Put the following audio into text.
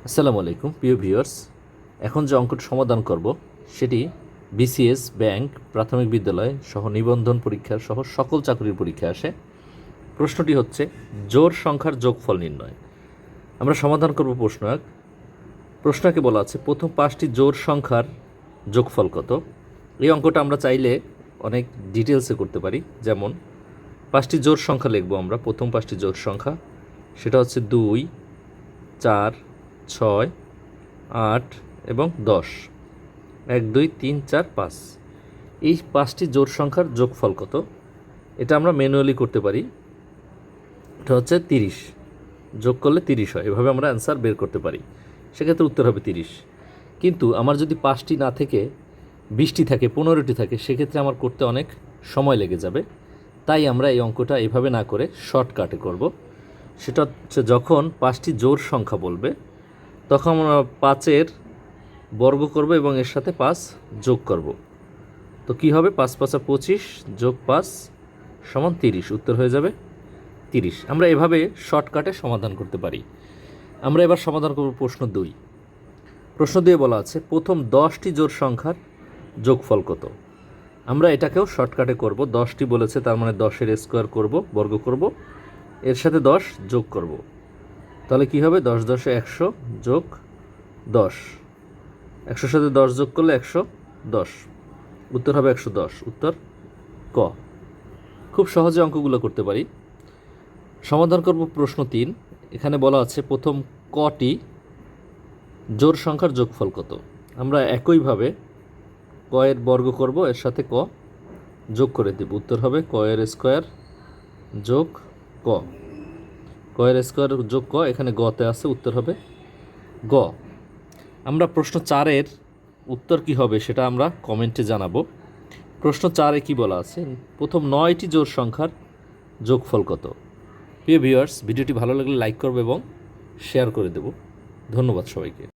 আসসালামু আলাইকুম প্রিয় ভিউয়ার্স। এখন যে অঙ্কটি সমাধান করব সেটি বিসিএস ব্যাংক প্রাথমিক বিদ্যালয় সহ নিবন্ধন পরীক্ষার সহ সকল চাকরির পরীক্ষায় আসে। প্রশ্নটি হচ্ছে জোড় সংখ্যার যোগফল নির্ণয়। আমরা সমাধান করব প্রশ্নকে বলা আছে প্রথম 5টি জোড় সংখ্যার যোগফল কত। এই অঙ্কটা আমরা চাইলে অনেক ডিটেলসে করতে পারি। যেমন 5টি জোড় সংখ্যা লিখব আমরা। প্রথম 5টি জোড় সংখ্যা সেটা হচ্ছে 2, 4, 6, 8 এবং 10। 1, 2, 3, 4, 5। এই 5টি জোড় সংখ্যার যোগফল কত এটা আমরা ম্যানুয়ালি করতে পারি। এটা হচ্ছে 30, যোগ করলে 30 হয়। এভাবে আমরা অ্যান্সার বের করতে পারি। সেক্ষেত্রে উত্তর হবে 30। কিন্তু আমার যদি 5টি না থেকে 20টি থাকে, 15টি থাকে, সেক্ষেত্রে আমার করতে অনেক সময় লেগে যাবে। তাই আমরা এই অঙ্কটা এভাবে না করে শর্টকাটে করব। সেটা হচ্ছে যখন 5টি জোড় সংখ্যা বলবে তখন আমরা 5-এর বর্গ করব এবং এর সাথে 5 যোগ করব। তো কি হবে? 5 5 25 যোগ 5 সমান 30। উত্তর হয়ে যাবে 30। আমরা এভাবে শর্টকাটে সমাধান করতে পারি। আমরা এবার সমাধান করব প্রশ্ন 2। প্রশ্ন 2 বলা আছে প্রথম 10টি জোড় সংখ্যার যোগফল কত। আমরা এটাকেও শর্টকাটে করব। 10টি বলেছে, তার মানে 10-এর স্কোয়ার করব, বর্গ করব, এর সাথে 10 যোগ করব। তাহলে কি হবে? 10 10 100 যোগ 10। 100-র সাথে 10 যোগ করলে 110। উত্তর হবে 110। উত্তর ক। খুব সহজে অঙ্কগুলো করতে পারি। সমাধান করব প্রশ্ন 3। এখানে বলা আছে প্রথম কটি জোড় সংখ্যার যোগফল কত। আমরা একইভাবে ক এর বর্গ করব, এর সাথে ক যোগ করে দেব। উত্তর হবে ক এর স্কোয়ার যোগ ক। ক এর স্কোয়ার যোগ ক, এখানে গতে আছে, উত্তর হবে গ। আমরা প্রশ্ন 4-এর উত্তর কি হবে সেটা আমরা কমেন্টে জানাবো। প্রশ্ন 4-এ কি বলা আছে প্রথম 9টি জোড় সংখ্যার যোগফল কত। প্রিয় ভিউয়ার্স, ভিডিওটি ভালো লাগলে লাইক করবে এবং শেয়ার করে দেব। ধন্যবাদ সবাইকে।